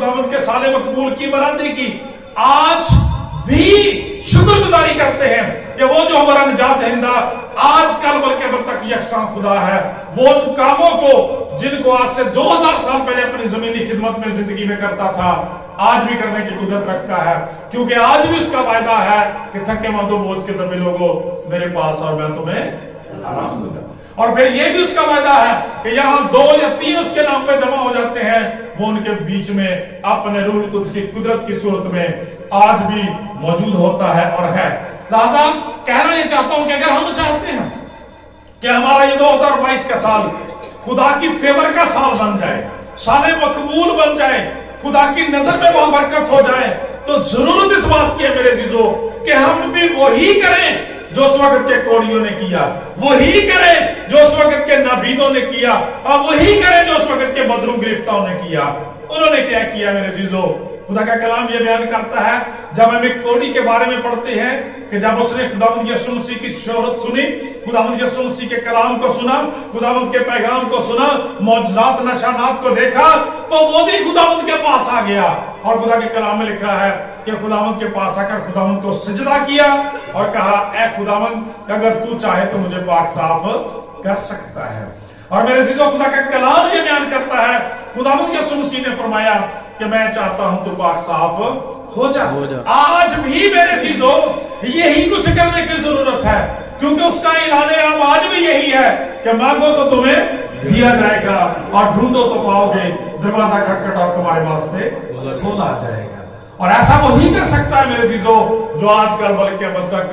खुदावंद के साले मकबूल की बरादरी की, आज भी शुक्रगुजारी करते हैं कि वो जो हमारा निजात दहिंदा आज कल बल्कि अब तक यकसा खुदा है, वो उन कामों को जिनको आज से 2000 साल पहले अपनी जमीनी खिदमत में जिंदगी में करता था, आज भी करने की कुदरत रखता है, क्योंकि आज भी उसका वायदा है कि थके मांदो बोझ के दबे लोगों मेरे पास और मैं तुम्हें आराम दूंगा। और फिर ये भी उसका वायदा है कि यहाँ 2 या 3 उसके नाम पे जमा हो जाते हैं, वो उनके बीच में अपने रूह कुद्स की कुदरत की सूरत में आज भी मौजूद होता है और है। लिहाजा कहना ये चाहता हूं कि अगर हम चाहते हैं कि हमारा ये 2022 का साल खुदा की फेवर का साल बन जाए, साले मकबूल बन जाए, खुदा की नजर में बहुत बरकत हो जाए, तो जरूरत इस बात की है मेरे चीजों कि हम भी वही करें जो उस वक्त के कोड़ियों ने किया, वही करें जो उस वक्त के नबीनों ने किया, और वही करें जो उस वक्त के बदरू गिरफ्तारों ने किया। उन्होंने क्या किया मेरे चीजों? खुदा का कलाम ये बयान करता है, जब हम एक कोड़ी के बारे में पढ़ते हैं कि जब उसने खुदावंद यीशु मसीह की शोहरत सुनी, खुदावंद यीशु मसीह के कलाम को सुना, खुदावंद के पैगाम को सुना, मौजज़ात नशानात को देखा, तो वो भी खुदावंद के पास आ गया। और खुदा के कलाम में लिखा है कि खुदावंद के पास आकर खुदावंद को सजदा किया और कहा, ऐ खुदावंद अगर तू चाहे तो मुझे पाक साफ कर सकता है। और मेरे चीजों खुदा का कलाम ये बयान करता है, खुदावंद यीशु मसीह ने फरमाया कि मैं चाहता हूं तो पाक साफ हो जा। आज भी मेरे चीजों यही कुछ करने की जरूरत है, क्योंकि उसका ऐलान अब आज भी यही है कि मांगो तो तुम्हें दिया जाएगा और ढूंढो तो पाओगे, दरवाजा खटखटाओ तुम्हारे वास्ते खोला जाएगा। और ऐसा वही कर सकता है मेरे चीजों जो आजकल बल्कि अब तक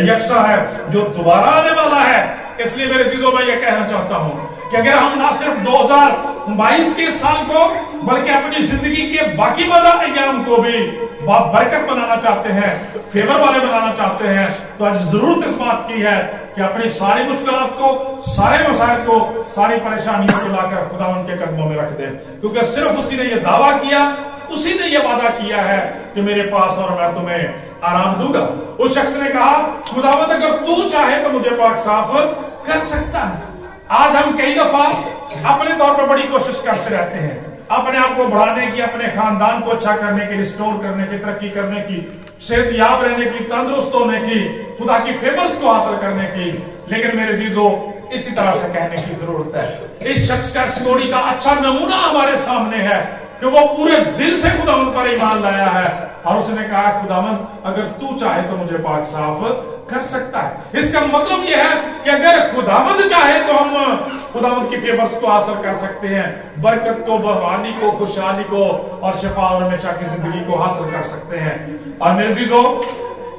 यकसा है, जो दोबारा आने वाला है। इसलिए मेरे चीजों मैं ये कहना चाहता हूं कि अगर हम ना सिर्फ 2022 के साल को बल्कि अपनी जिंदगी के बाकी वाला अय्याम को भी बरकत बनाना चाहते हैं, फेवर वाले बनाना चाहते हैं, तो आज जरूरत इस बात की है कि अपनी सारी मुश्किलात को, सारे मसाइल को, सारी परेशानियों को लाकर खुदा उनके कदमों में रख दे, क्योंकि सिर्फ उसी ने यह दावा किया, उसी ने यह वादा किया है कि मेरे पास और मैं तुम्हें आराम दूंगा। उस शख्स ने कहा, खुदावंद अगर तू चाहे तो मुझे पाक साफ कर सकता है। आज हम कई दफा अपने तौर पर बड़ी कोशिश करते रहते हैं, अपने आप को बढ़ाने की, अपने खानदान को अच्छा करने की, रिस्टोर करने की, तरक्की करने की, सेहतयाब रहने की, तंदुरुस्त होने की, खुदा की फेमस को हासिल करने की। लेकिन मेरे जीजों इसी तरह से कहने की जरूरत है। इस शख्स का स्टोरी का अच्छा नमूना हमारे सामने है कि वो पूरे दिल से खुदावंद पर ईमान लाया है और उसने कहा, खुदावंद अगर तू चाहे तो मुझे पाक साफ कर सकता है। इसका मतलब यह है कि अगर खुदावंद चाहे तो हम खुदावंद की फेवर्स को हासिल कर सकते हैं, बरकत को, बहानी को, खुशहाली को और शिफा और हमेशा की जिंदगी को हासिल कर सकते हैं। और मेरे चीजों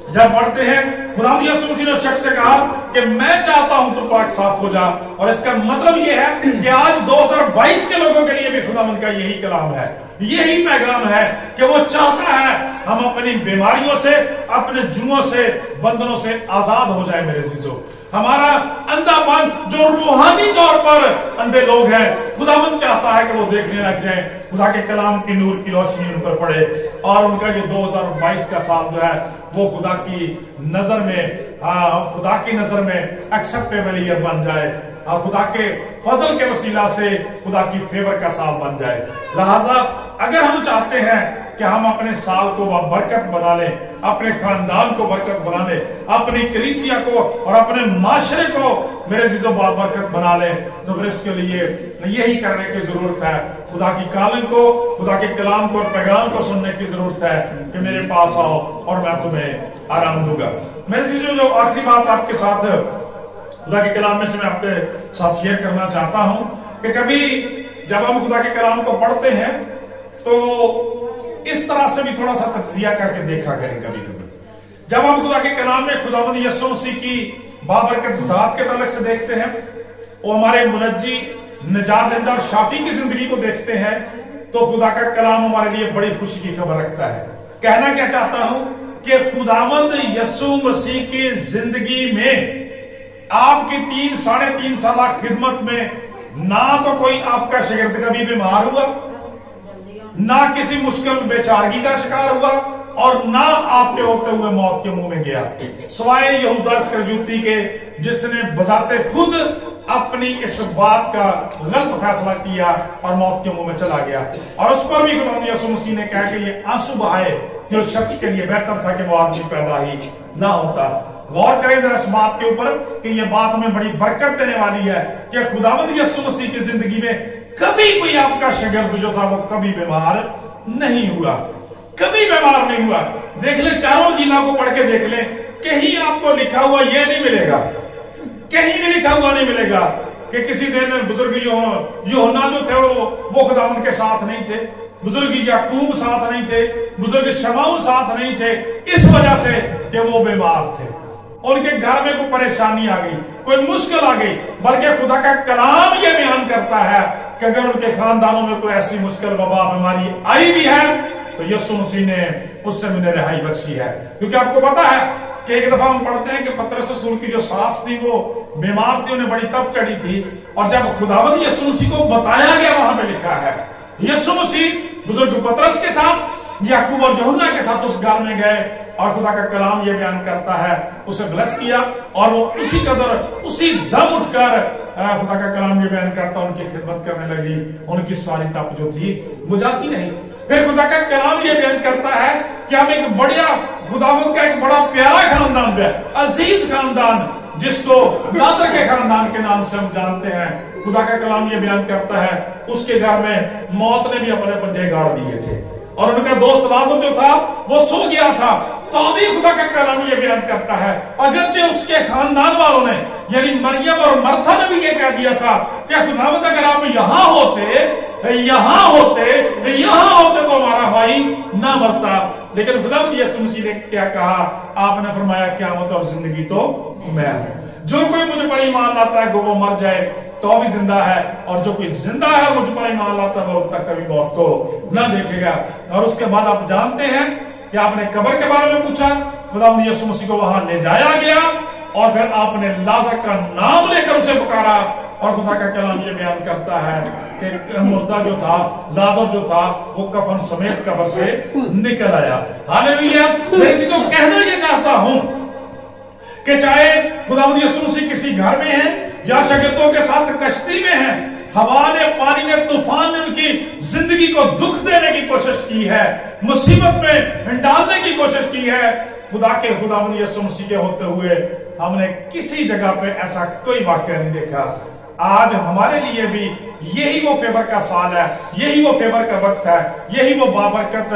जब पढ़ते हैं खुदावंद यीशु मसीह ने शख्स से कहा कि मैं चाहता हूं तो पाक साफ हो जा, और इसका मतलब यह है कि आज 2022 के लोगों के लिए भी खुदावंद का यही कलाम है, यही पैगाम है कि वो चाहता है हम अपनी बीमारियों से, अपने जुओं से, बंधनों से आजाद हो जाए। मेरे चीजों हमारा अंधापन, जो रूहानी तौर पर अंधे लोग हैं, खुदावंद चाहता है कि वो देखने लग जाएं, खुदा के कलाम की नूर की रोशनी उन पर पड़े और उनका ये 2022 का साल जो है वो खुदा की नजर में, खुदा की नजर में एक्सेप्टेबल ईयर बन जाए, खुदा के फजल के वसीला से खुदा की फेवर का साल बन जाए। लिहाजा अगर हम चाहते हैं कि हम अपने साल को बरकत बना लें, अपने खानदान को बरकत बना लें, अपनी कलीसिया को और अपने माशरे को मेरे चीजों बरकत बना लें, तो फिर इसके लिए यही करने की जरूरत है। खुदा की कालिंग को, खुदा के कलाम को और पैगाम को सुनने की जरूरत है कि मेरे पास आओ और मैं तुम्हें आराम दूंगा। मेरे चीजों जो आखिरी बात आपके साथ खुदा के कलाम में से मैं आपके साथ शेयर करना चाहता हूं कि कभी जब हम खुदा के कलाम को पढ़ते हैं तो इस तरह से भी थोड़ा सा तज्जिया करके देखा करें। कभी कभी जब हम खुदा के कलाम में खुदावंद यीशु मसीह की बाबरकत जात के तलक से देखते हैं, वो हमारे मुनज्जी, निजात दहिंदा और शाफी की जिंदगी को देखते हैं, तो खुदा का कलाम हमारे लिए बड़ी खुशी की खबर रखता है। कहना क्या चाहता हूं कि खुदावंद यीशु मसीह की जिंदगी में आपकी 3-3.5 साल खिदमत में ना तो कोई आपका शागिर्द कभी बीमार हुआ, ना किसी मुश्किल बेचारगी का शिकार हुआ और ना आपके होते हुए मौत के मुंह में गया, सिवाय यहूदा इस्करियोती के, जिसने बजाते खुद अपनी इस बात का गलत फैसला किया और मौत के मुंह में चला गया। और उस पर भी खुदा यीशु मसीह ने कहा कि ये आंसू बहाए जो शख्स के लिए बेहतर था कि वो आदमी पैदा ही ना होता। गौर करें जरा इस बात के ऊपर कि ये बात हमें बड़ी बरकत देने वाली है कि खुदावंद यीशु मसीह की जिंदगी में कभी कोई आपका शागिर्द जो था वो कभी बीमार नहीं हुआ, कभी बीमार नहीं हुआ। देख ले, चारों जिला को पढ़ के देख ले, कहीं आपको लिखा हुआ ये नहीं मिलेगा, कहीं भी लिखा हुआ नहीं मिलेगा कि किसी दिन बुजुर्ग यूहन्ना जो थे वो खुदावंद के साथ नहीं थे, बुजुर्ग याकूब साथ नहीं थे, बुजुर्ग शमौन साथ नहीं थे, इस वजह से कि वो बीमार थे, उनके घर में कोई परेशानी आ गई, कोई मुश्किल आ गई। बल्कि खुदा का कलाम ये बयान करता है कि अगर उनके खानदानों में कोई ऐसी मुश्किल वबा बीमारी आई भी है तो यीशु मसीह ने उससे उन्हें रिहाई बख्शी है। क्योंकि आपको पता है कि एक दफा हम पढ़ते हैं कि पतरस रसूल की जो सास थी वो बीमार थी, उन्हें बड़ी तप चढ़ी थी, और जब खुदावंद यीशु मसीह को बताया गया, वहां पे लिखा है यीशु मसीह बुजुर्ग पतरस के साथ, याकूब और यूहन्ना के साथ उस घर में गए और खुदा का कलाम ये बयान करता है उसे ब्लेस किया, और वो उसी कदर उसी दम उठकर खुदा का कलाम ये बयान करता उनकी खिदमत करने लगी, उनकी सारी तप जो थी वो जाती नहीं। फिर खुदा का कलाम ये बयान करता है कि हम एक बढ़िया खुदावंद का एक बड़ा प्यारा खानदान है, अजीज खानदान, जिसको लाजर के खानदान के नाम से हम जानते हैं। खुदा का कलाम ये बयान करता है उसके घर में मौत ने भी अपने पंजे गाड़ दिए थे और उनका दोस्त लाजर जो था वो सो गया था, तो अभी खुदा का कलाम ये बयान करता है अगरचे उसके खानदान वालों ने यानी मरियम और मर्था ने भी ये कह दिया था कि खुदावंद अगर आप यहाँ होते तो हमारा भाई ना मरता, लेकिन खुदावंद यीशु मसीह ने क्या कहा, आपने फरमाया क़यामत और जिंदगी तो मैं हूं, जो कोई मुझ पर ईमान लाता है वो मर जाए तो भी जिंदा है, और जो कोई जिंदा है मुझ पर ईमान लाता है वो तक कभी मौत को ना देखेगा। और उसके बाद आप जानते हैं कि आपने कब्र के बारे में पूछा, खुदावंद यीशु मसीह को वहां ले जाया गया और फिर आपने लाजर का नाम लेकर उसे पुकारा, और खुदा का कलाम ये बयान करता है कि मुर्दा जो था, लाजर जो था, वो कफन समेत कब्र से निकल आया। हालेलुया। मैं तो कहना ये चाहता हूं कि चाहे खुदावंद यीशु मसीह किसी घर में है या शागिर्दों के साथ कश्ती में है, हवा ने, पानी ने, तूफान ने उनकी जिंदगी को दुख देने की कोशिश की है, मुसीबत में डालने की कोशिश की है, खुदावंद यीशु मसीह के होते हुए हमने किसी जगह पे ऐसा कोई वाकया नहीं देखा। आज हमारे लिए भी यही वो फेवर का साल है, यही वो फेवर का वक्त है, यही वो बाबरकत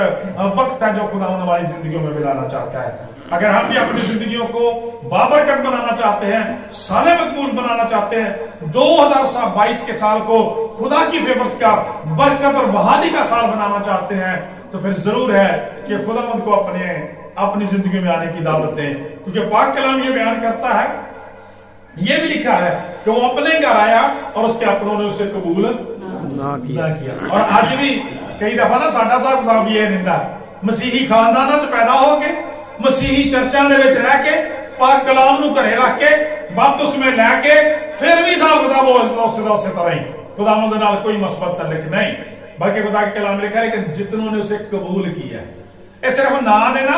वक्त है जो खुदावंद हमारी जिंदगियों में मिलाना चाहता है। अगर हम भी अपनी जिंदगियों को बाबरकत बनाना चाहते हैं, साले मकबूल बनाना चाहते हैं, 2022 के साल को खुदा की फेवर्स का, बरकत और बहाली का साल बनाना चाहते हैं, तो फिर जरूर है कि खुदावंद को अपनी जिंदगी में आने की दावत दें। क्योंकि पाक कलाम ये बयान करता है, ये भी लिखा है कि वो अपने घर आया और उसके अपनों ने उसे कबूल ना किया। और आज भी कई दफा ना साडा साहब खुदा भी ये निंदा, मसीही खानदाना च पैदा हो के, मसीही चर्चा दे विच रह के, पाक कलाम नूं घरे रख के, वापस में लैके, फिर भी साहब खुदा वो उस तरह ही खुदावंद नाल कोई मस्बत तल्लुक नहीं, बल्कि खुदा के कलाम लिखा है कि जितनों ने उसे कबूल किया। ये सिर्फ ना ने ना,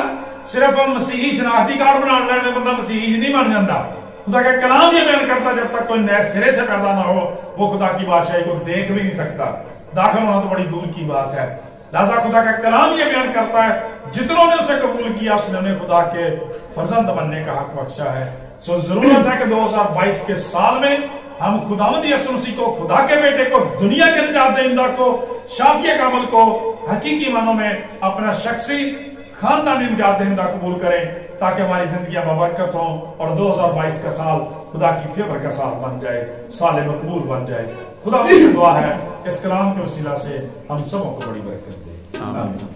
सिर्फ मसीही शनाख्ती कार्ड बना लेने बंदा मसीही नहीं बन जाता। खुदा का कलाम ये बयान करता जब तक कोई नए सिरे से पैदा ना हो वो खुदा की बादशाही को देख भी नहीं सकता, दाखिल होना तो बड़ी दूर की बात है। लिहाजा खुदा का कलाम ये बयान करता है जितनों ने उसे कबूल किया उसने उन्हें खुदा के फर्जंद बनने का हक बख्शा है। सो जरूरत है कि 2022 के साल में हम खुदावंद यीशु मसीह को, खुदा के बेटे को, दुनिया के निजात दहिंदा को, शाफिया कामल को हकीकी मानों में अपना शख्सी खानदानी निजात दहिंदा कबूल करें, ताकि हमारी जिंदगियां बबरकत हों और 2022 का साल खुदा की फेवर का साल बन जाए, साल मकबूल बन जाए। खुदा की दुआ है इस कलाम के वसीला से हम सबों को बड़ी बरकत दे। आमीन।